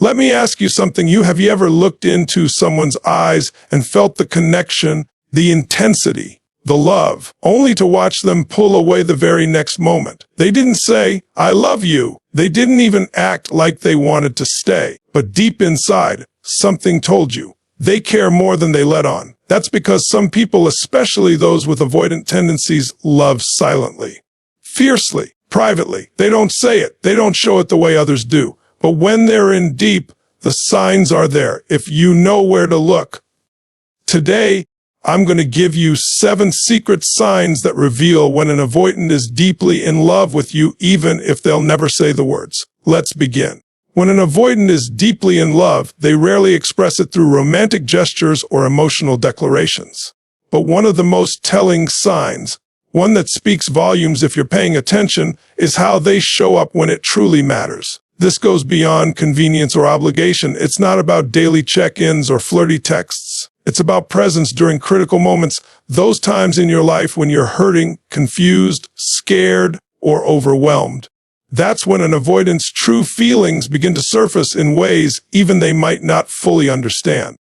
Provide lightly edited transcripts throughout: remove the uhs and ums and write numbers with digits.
Let me ask you something. Have you ever looked into someone's eyes and felt the connection, the intensity, the love, only to watch them pull away the very next moment? They didn't say, "I love you." They didn't even act like they wanted to stay. But deep inside, something told you they care more than they let on. That's because some people, especially those with avoidant tendencies, love silently, fiercely, privately. They don't say it. They don't show it the way others do. But when they're in deep, the signs are there if you know where to look. Today, I'm going to give you 7 secret signs that reveal when an avoidant is deeply in love with you, even if they'll never say the words. Let's begin. When an avoidant is deeply in love, they rarely express it through romantic gestures or emotional declarations. But one of the most telling signs, one that speaks volumes if you're paying attention, is how they show up when it truly matters. This goes beyond convenience or obligation. It's not about daily check-ins or flirty texts. It's about presence during critical moments, those times in your life when you're hurting, confused, scared, or overwhelmed. That's when an avoidant's true feelings begin to surface in ways even they might not fully understand.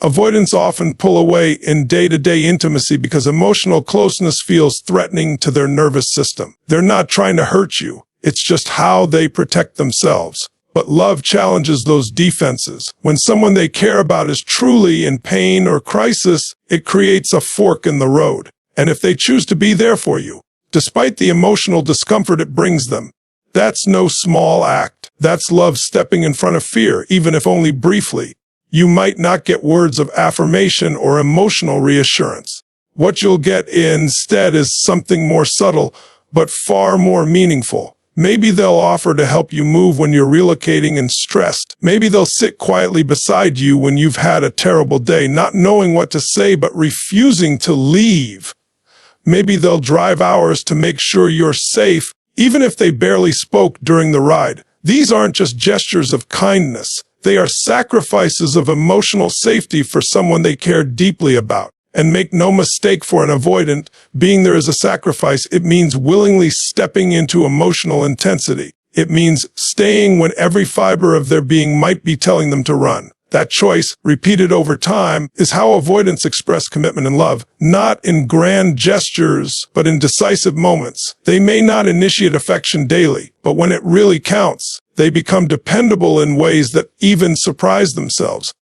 Avoidants often pull away in day-to-day intimacy because emotional closeness feels threatening to their nervous system. They're not trying to hurt you. It's just how they protect themselves. But love challenges those defenses. When someone they care about is truly in pain or crisis, it creates a fork in the road. And if they choose to be there for you, despite the emotional discomfort it brings them, that's no small act. That's love stepping in front of fear, even if only briefly. You might not get words of affirmation or emotional reassurance. What you'll get instead is something more subtle, but far more meaningful. Maybe they'll offer to help you move when you're relocating and stressed. Maybe they'll sit quietly beside you when you've had a terrible day, not knowing what to say but refusing to leave. Maybe they'll drive hours to make sure you're safe, even if they barely spoke during the ride. These aren't just gestures of kindness. They are sacrifices of emotional safety for someone they care deeply about. And make no mistake, for an avoidant, being there is a sacrifice. It means willingly stepping into emotional intensity. It means staying when every fiber of their being might be telling them to run. That choice, repeated over time, is how avoidants express commitment and love, not in grand gestures, but in decisive moments. They may not initiate affection daily, but when it really counts, they become dependable in ways that even surprise themselves.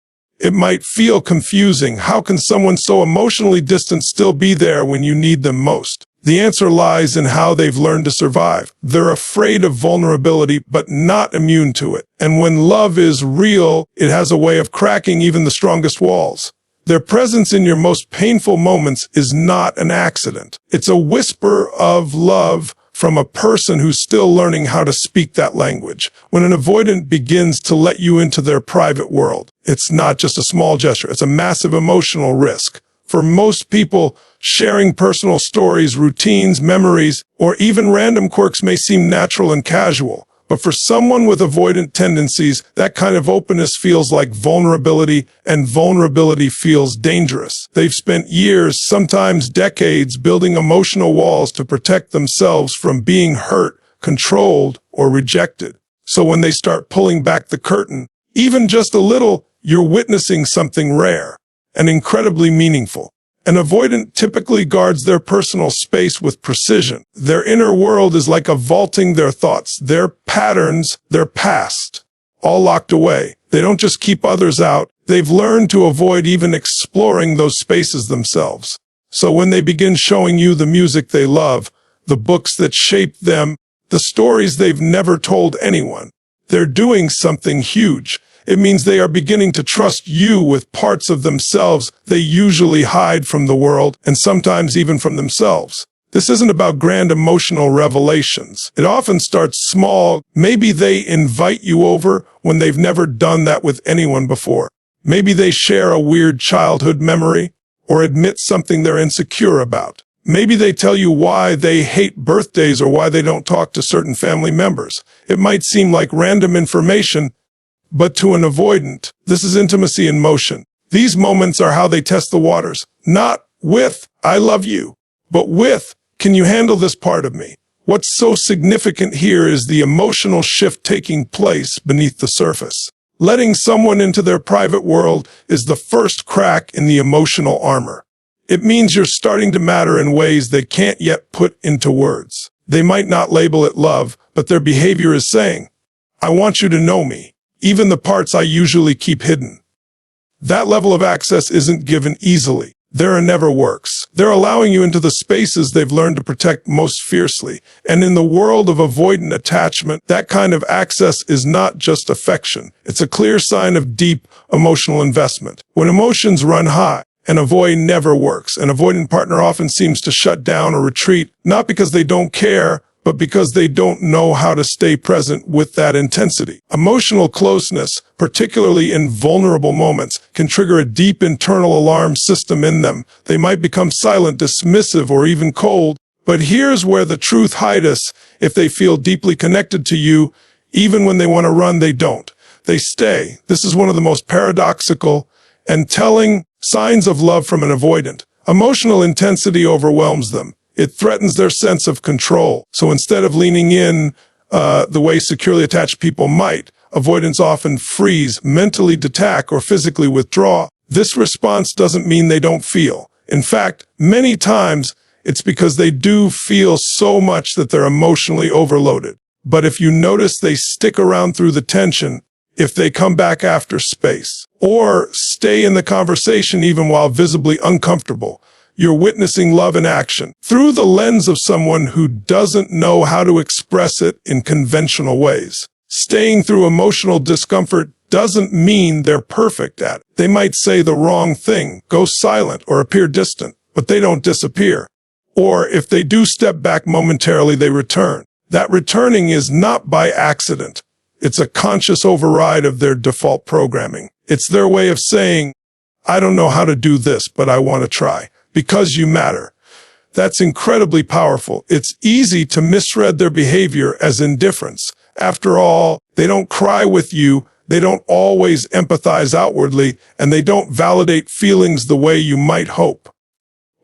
It might feel confusing. How can someone so emotionally distant still be there when you need them most? The answer lies in how they've learned to survive. They're afraid of vulnerability, but not immune to it. And when love is real, it has a way of cracking even the strongest walls. Their presence in your most painful moments is not an accident. It's a whisper of love from a person who's still learning how to speak that language. When an avoidant begins to let you into their private world, it's not just a small gesture, it's a massive emotional risk. For most people, sharing personal stories, routines, memories, or even random quirks may seem natural and casual. But for someone with avoidant tendencies, that kind of openness feels like vulnerability, and vulnerability feels dangerous. They've spent years, sometimes decades, building emotional walls to protect themselves from being hurt, controlled, or rejected. So when they start pulling back the curtain, even just a little, you're witnessing something rare and incredibly meaningful. An avoidant typically guards their personal space with precision. Their inner world is like a vaulting their thoughts, their patterns, their past, all locked away. They don't just keep others out. They've learned to avoid even exploring those spaces themselves. So when they begin showing you the music they love, the books that shaped them, the stories they've never told anyone, they're doing something huge. It means they are beginning to trust you with parts of themselves they usually hide from the world, and sometimes even from themselves. This isn't about grand emotional revelations. It often starts small. Maybe they invite you over when they've never done that with anyone before. Maybe they share a weird childhood memory or admit something they're insecure about. Maybe they tell you why they hate birthdays or why they don't talk to certain family members. It might seem like random information, but to an avoidant, this is intimacy in motion. These moments are how they test the waters. Not with, "I love you," but with, "Can you handle this part of me?" What's so significant here is the emotional shift taking place beneath the surface. Letting someone into their private world is the first crack in the emotional armor. It means you're starting to matter in ways they can't yet put into words. They might not label it love, but their behavior is saying, I want you to know me, even the parts I usually keep hidden. That level of access isn't given easily. There never works. They're allowing you into the spaces they've learned to protect most fiercely. And in the world of avoidant attachment, that kind of access is not just affection. It's a clear sign of deep emotional investment. When emotions run high, an avoid never works. An avoidant partner often seems to shut down or retreat, not because they don't care, but because they don't know how to stay present with that intensity. Emotional closeness, particularly in vulnerable moments, can trigger a deep internal alarm system in them. They might become silent, dismissive, or even cold. But here's where the truth hides. If they feel deeply connected to you, even when they want to run, they don't. They stay. This is one of the most paradoxical and telling signs of love from an avoidant. Emotional intensity overwhelms them. It threatens their sense of control. So instead of leaning in the way securely attached people might, avoidants often freeze, mentally detach, or physically withdraw. This response doesn't mean they don't feel. In fact, many times it's because they do feel so much that they're emotionally overloaded. But if you notice they stick around through the tension, if they come back after space, or stay in the conversation even while visibly uncomfortable, you're witnessing love in action through the lens of someone who doesn't know how to express it in conventional ways. Staying through emotional discomfort doesn't mean they're perfect at it. They might say the wrong thing, go silent, or appear distant, but they don't disappear. Or if they do step back momentarily, they return. That returning is not by accident. It's a conscious override of their default programming. It's their way of saying, I don't know how to do this, but I want to try. Because you matter. That's incredibly powerful. It's easy to misread their behavior as indifference. After all, they don't cry with you, they don't always empathize outwardly, and they don't validate feelings the way you might hope.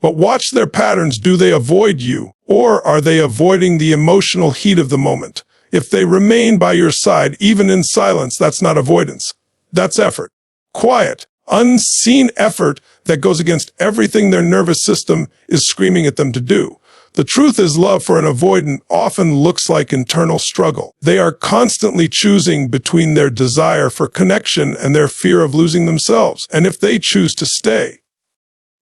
But watch their patterns. Do they avoid you, or are they avoiding the emotional heat of the moment? If they remain by your side, even in silence, that's not avoidance. That's effort. Quiet, unseen effort that goes against everything their nervous system is screaming at them to do. The truth is, love for an avoidant often looks like internal struggle. They are constantly choosing between their desire for connection and their fear of losing themselves. And if they choose to stay,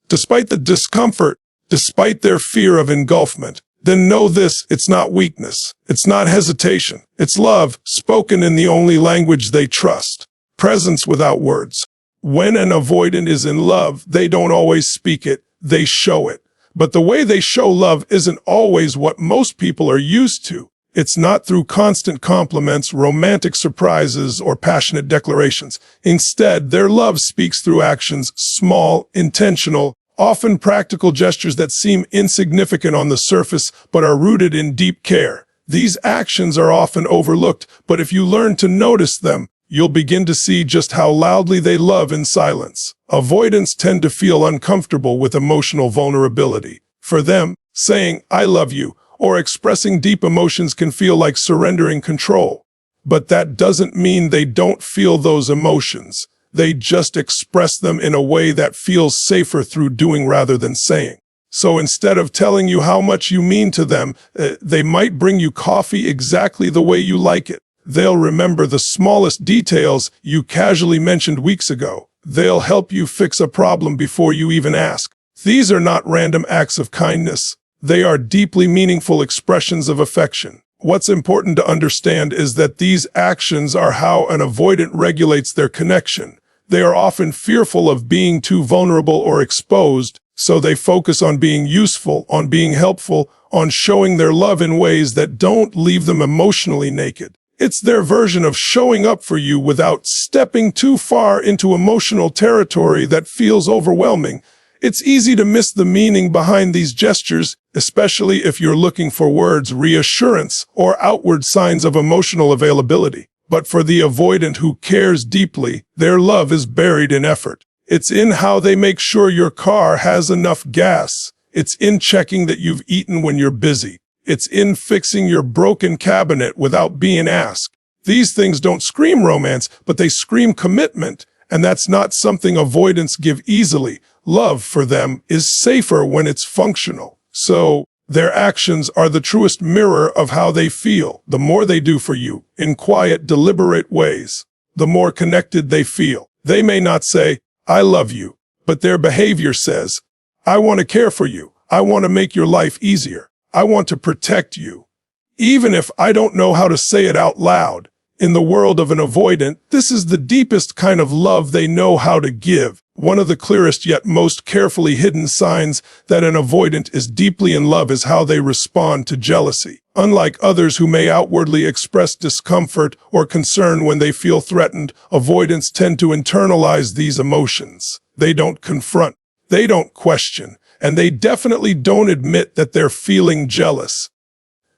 despite the discomfort, despite their fear of engulfment, then know this, it's not weakness. It's not hesitation. It's love, spoken in the only language they trust. Presence without words. When an avoidant is in love, they don't always speak it, they show it. But the way they show love isn't always what most people are used to. It's not through constant compliments, romantic surprises, or passionate declarations. Instead, their love speaks through actions, small, intentional, often practical gestures that seem insignificant on the surface but are rooted in deep care. These actions are often overlooked, but if you learn to notice them, you'll begin to see just how loudly they love in silence. Avoidants tend to feel uncomfortable with emotional vulnerability. For them, saying, I love you, or expressing deep emotions can feel like surrendering control. But that doesn't mean they don't feel those emotions. They just express them in a way that feels safer through doing rather than saying. So instead of telling you how much you mean to them, they might bring you coffee exactly the way you like it. They'll remember the smallest details you casually mentioned weeks ago. They'll help you fix a problem before you even ask. These are not random acts of kindness. They are deeply meaningful expressions of affection. What's important to understand is that these actions are how an avoidant regulates their connection. They are often fearful of being too vulnerable or exposed, so they focus on being useful, on being helpful, on showing their love in ways that don't leave them emotionally naked. It's their version of showing up for you without stepping too far into emotional territory that feels overwhelming. It's easy to miss the meaning behind these gestures, especially if you're looking for words, reassurance, or outward signs of emotional availability. But for the avoidant who cares deeply, their love is buried in effort. It's in how they make sure your car has enough gas. It's in checking that you've eaten when you're busy. It's in fixing your broken cabinet without being asked. These things don't scream romance, but they scream commitment, and that's not something avoidants give easily. Love for them is safer when it's functional. So their actions are the truest mirror of how they feel. The more they do for you, in quiet, deliberate ways, the more connected they feel. They may not say, "I love you," but their behavior says, "I want to care for you. I want to make your life easier. I want to protect you." Even if I don't know how to say it out loud, in the world of an avoidant, this is the deepest kind of love they know how to give. One of the clearest yet most carefully hidden signs that an avoidant is deeply in love is how they respond to jealousy. Unlike others who may outwardly express discomfort or concern when they feel threatened, avoidants tend to internalize these emotions. They don't confront, they don't question, and they definitely don't admit that they're feeling jealous,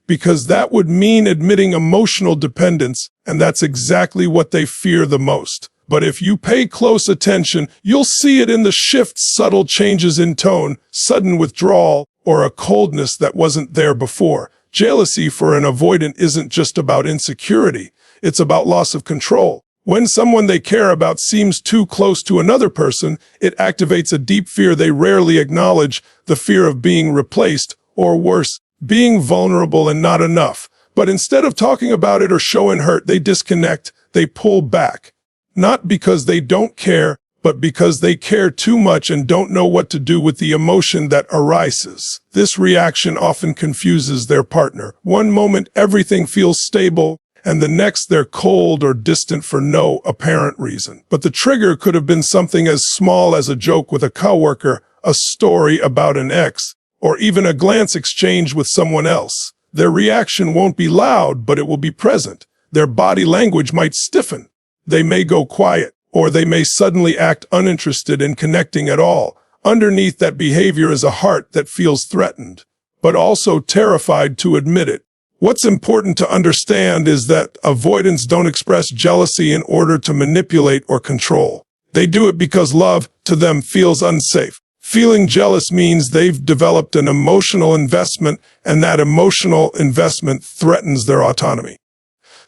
because that would mean admitting emotional dependence, and that's exactly what they fear the most. But if you pay close attention, you'll see it in the shifts, subtle changes in tone, sudden withdrawal, or a coldness that wasn't there before. Jealousy for an avoidant isn't just about insecurity, it's about loss of control. When someone they care about seems too close to another person, it activates a deep fear they rarely acknowledge, the fear of being replaced, or worse, being vulnerable and not enough. But instead of talking about it or showing hurt, they disconnect, they pull back. Not because they don't care, but because they care too much and don't know what to do with the emotion that arises. This reaction often confuses their partner. One moment everything feels stable, and the next they're cold or distant for no apparent reason. But the trigger could have been something as small as a joke with a coworker, a story about an ex, or even a glance exchanged with someone else. Their reaction won't be loud, but it will be present. Their body language might stiffen. They may go quiet, or they may suddenly act uninterested in connecting at all. Underneath that behavior is a heart that feels threatened, but also terrified to admit it. What's important to understand is that avoidants don't express jealousy in order to manipulate or control. They do it because love, to them, feels unsafe. Feeling jealous means they've developed an emotional investment, and that emotional investment threatens their autonomy,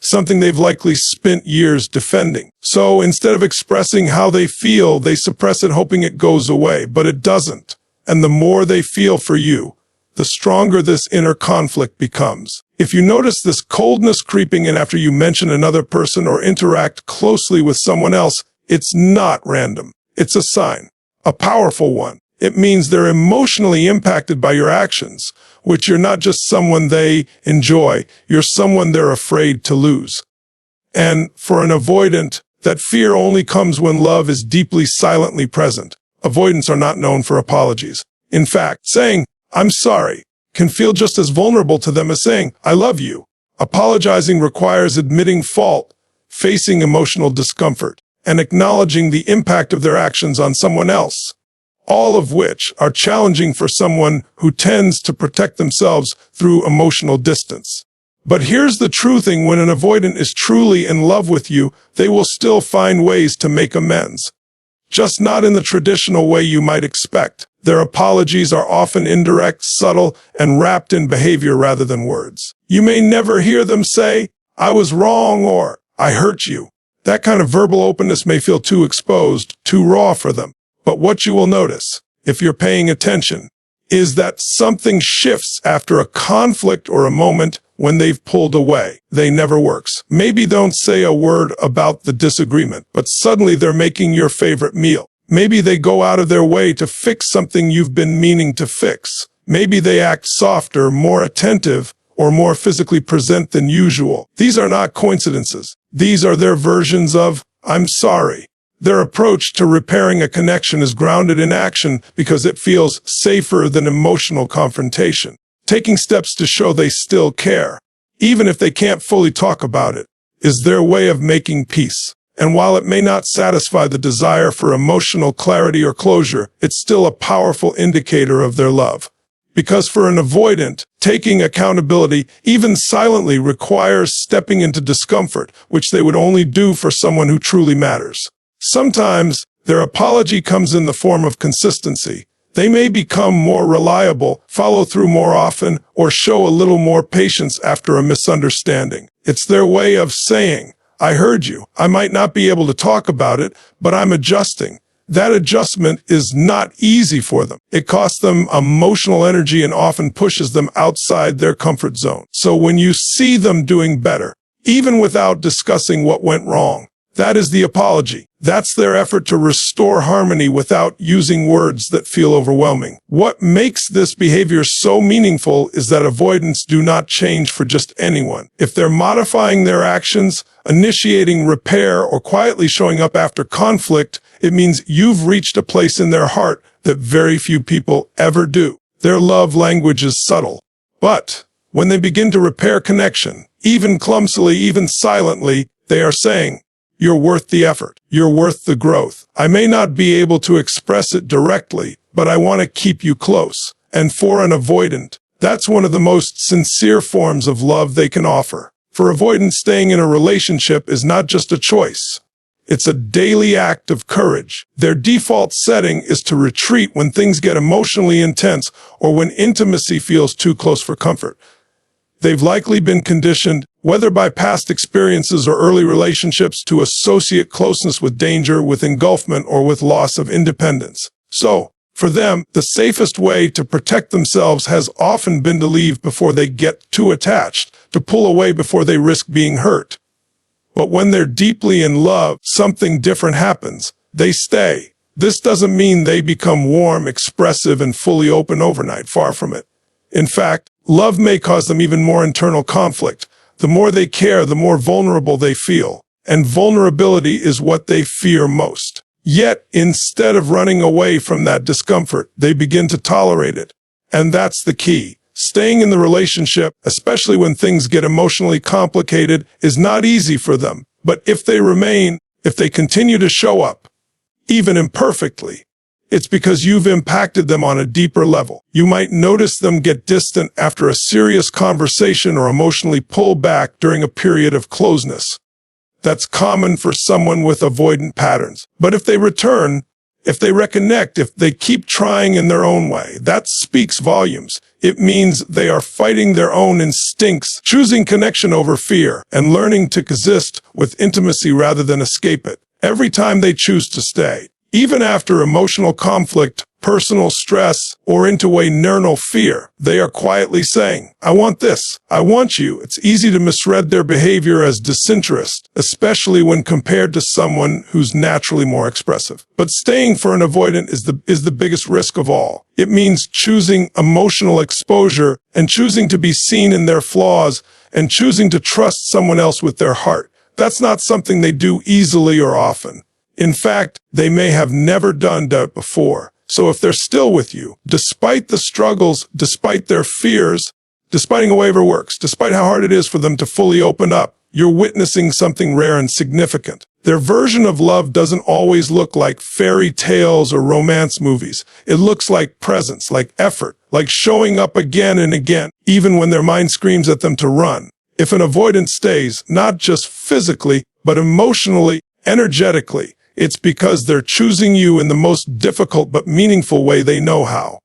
something they've likely spent years defending. So instead of expressing how they feel, they suppress it, hoping it goes away, but it doesn't. And the more they feel for you, the stronger this inner conflict becomes. If you notice this coldness creeping in after you mention another person or interact closely with someone else, it's not random. It's a sign, a powerful one. It means they're emotionally impacted by your actions, which you're not just someone they enjoy, you're someone they're afraid to lose. And for an avoidant, that fear only comes when love is deeply, silently present. Avoidants are not known for apologies. In fact, saying, "I'm sorry," can feel just as vulnerable to them as saying, "I love you." Apologizing requires admitting fault, facing emotional discomfort, and acknowledging the impact of their actions on someone else, all of which are challenging for someone who tends to protect themselves through emotional distance. But here's the true thing: when an avoidant is truly in love with you, they will still find ways to make amends, just not in the traditional way you might expect. Their apologies are often indirect, subtle, and wrapped in behavior rather than words. You may never hear them say, "I was wrong," or "I hurt you." That kind of verbal openness may feel too exposed, too raw for them. But what you will notice, if you're paying attention, is that something shifts after a conflict or a moment when they've pulled away. They never works. Maybe don't say a word about the disagreement, but suddenly they're making your favorite meal. Maybe they go out of their way to fix something you've been meaning to fix. Maybe they act softer, more attentive, or more physically present than usual. These are not coincidences. These are their versions of, "I'm sorry." Their approach to repairing a connection is grounded in action because it feels safer than emotional confrontation. Taking steps to show they still care, even if they can't fully talk about it, is their way of making peace. And while it may not satisfy the desire for emotional clarity or closure, it's still a powerful indicator of their love. Because for an avoidant, taking accountability, even silently, requires stepping into discomfort, which they would only do for someone who truly matters. Sometimes their apology comes in the form of consistency. They may become more reliable, follow through more often, or show a little more patience after a misunderstanding. It's their way of saying, I heard you. I might not be able to talk about it, but I'm adjusting. That adjustment is not easy for them. It costs them emotional energy and often pushes them outside their comfort zone. So when you see them doing better, even without discussing what went wrong, that is the apology. That's their effort to restore harmony without using words that feel overwhelming. What makes this behavior so meaningful is that avoidants do not change for just anyone. If they're modifying their actions, initiating repair, or quietly showing up after conflict, it means you've reached a place in their heart that very few people ever do. Their love language is subtle. But when they begin to repair connection, even clumsily, even silently, they are saying, you're worth the effort. You're worth the growth. I may not be able to express it directly, but I want to keep you close. And for an avoidant, that's one of the most sincere forms of love they can offer. For avoidants, staying in a relationship is not just a choice. It's a daily act of courage. Their default setting is to retreat when things get emotionally intense or when intimacy feels too close for comfort. They've likely been conditioned, whether by past experiences or early relationships, to associate closeness with danger, with engulfment, or with loss of independence. So, for them, the safest way to protect themselves has often been to leave before they get too attached, to pull away before they risk being hurt. But when they're deeply in love, something different happens. They stay. This doesn't mean they become warm, expressive, and fully open overnight. Far from it. In fact, love may cause them even more internal conflict. The more they care, the more vulnerable they feel. And vulnerability is what they fear most. Yet, instead of running away from that discomfort, they begin to tolerate it. And that's the key. Staying in the relationship, especially when things get emotionally complicated, is not easy for them. But if they remain, if they continue to show up, even imperfectly, it's because you've impacted them on a deeper level. You might notice them get distant after a serious conversation or emotionally pull back during a period of closeness. That's common for someone with avoidant patterns. But if they return, if they reconnect, if they keep trying in their own way, that speaks volumes. It means they are fighting their own instincts, choosing connection over fear, and learning to coexist with intimacy rather than escape it. Every time they choose to stay, even after emotional conflict, personal stress, or internal fear, they are quietly saying, I want this. I want you. It's easy to misread their behavior as disinterest, especially when compared to someone who's naturally more expressive. But staying for an avoidant is the biggest risk of all. It means choosing emotional exposure and choosing to be seen in their flaws and choosing to trust someone else with their heart. That's not something they do easily or often. In fact, they may have never done that before. So if they're still with you, despite the struggles, despite their fears, despite a waiver works, despite how hard it is for them to fully open up, you're witnessing something rare and significant. Their version of love doesn't always look like fairy tales or romance movies. It looks like presence, like effort, like showing up again and again, even when their mind screams at them to run. If an avoidant stays, not just physically, but emotionally, energetically, it's because they're choosing you in the most difficult but meaningful way they know how.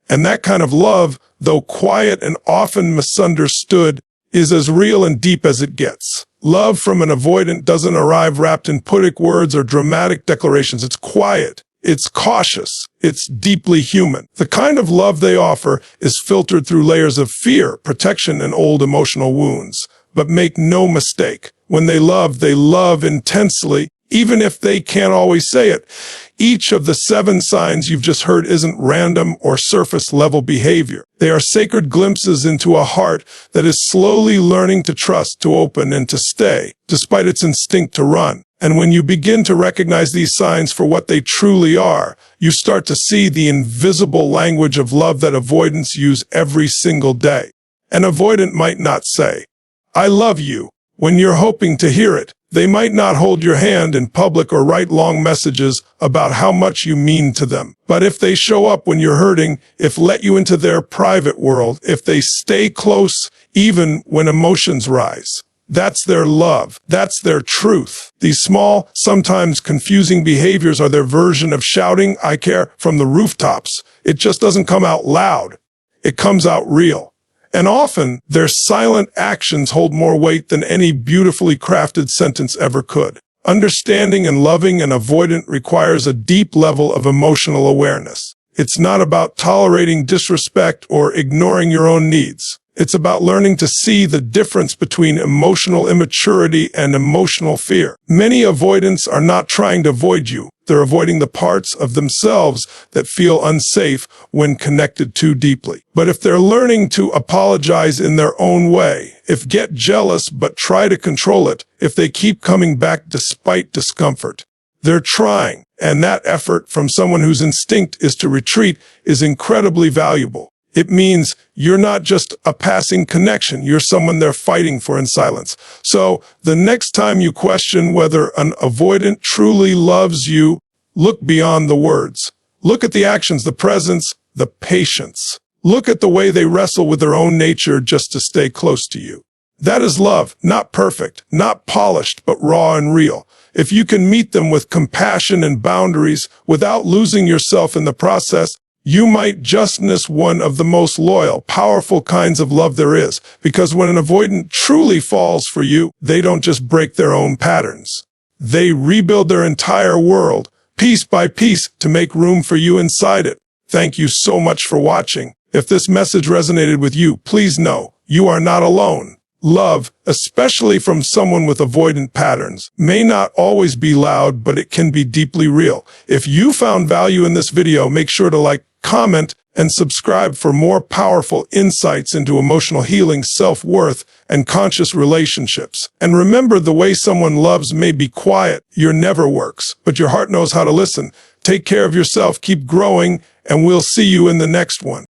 And that kind of love, though quiet and often misunderstood, is as real and deep as it gets. Love from an avoidant doesn't arrive wrapped in poetic words or dramatic declarations. It's quiet. It's cautious. It's deeply human. The kind of love they offer is filtered through layers of fear, protection, and old emotional wounds. But make no mistake, when they love intensely, even if they can't always say it. Each of the 7 signs you've just heard isn't random or surface-level behavior. They are sacred glimpses into a heart that is slowly learning to trust, to open, and to stay, despite its instinct to run. And when you begin to recognize these signs for what they truly are, you start to see the invisible language of love that avoidants use every single day. An avoidant might not say, I love you, when you're hoping to hear it. They might not hold your hand in public or write long messages about how much you mean to them. But if they show up when you're hurting, if let you into their private world, if they stay close even when emotions rise, that's their love. That's their truth. These small, sometimes confusing behaviors are their version of shouting, I care, from the rooftops. It just doesn't come out loud. It comes out real. And often, their silent actions hold more weight than any beautifully crafted sentence ever could. Understanding and loving an avoidant requires a deep level of emotional awareness. It's not about tolerating disrespect or ignoring your own needs. It's about learning to see the difference between emotional immaturity and emotional fear. Many avoidants are not trying to avoid you. They're avoiding the parts of themselves that feel unsafe when connected too deeply. But if they're learning to apologize in their own way, if get jealous but try to control it, if they keep coming back despite discomfort, they're trying. And that effort from someone whose instinct is to retreat is incredibly valuable. It means you're not just a passing connection. You're someone they're fighting for in silence. So the next time you question whether an avoidant truly loves you, look beyond the words. Look at the actions, the presence, the patience. Look at the way they wrestle with their own nature just to stay close to you. That is love, not perfect, not polished, but raw and real. If you can meet them with compassion and boundaries without losing yourself in the process, you might just miss one of the most loyal, powerful kinds of love there is. Because when an avoidant truly falls for you, they don't just break their own patterns. They rebuild their entire world, piece by piece, to make room for you inside it. Thank you so much for watching. If this message resonated with you, please know you are not alone. Love, especially from someone with avoidant patterns, may not always be loud, but it can be deeply real. If you found value in this video, make sure to like, comment, and subscribe for more powerful insights into emotional healing, self-worth, and conscious relationships. And remember, the way someone loves may be quiet, your never works, but your heart knows how to listen. Take care of yourself, keep growing, and we'll see you in the next one.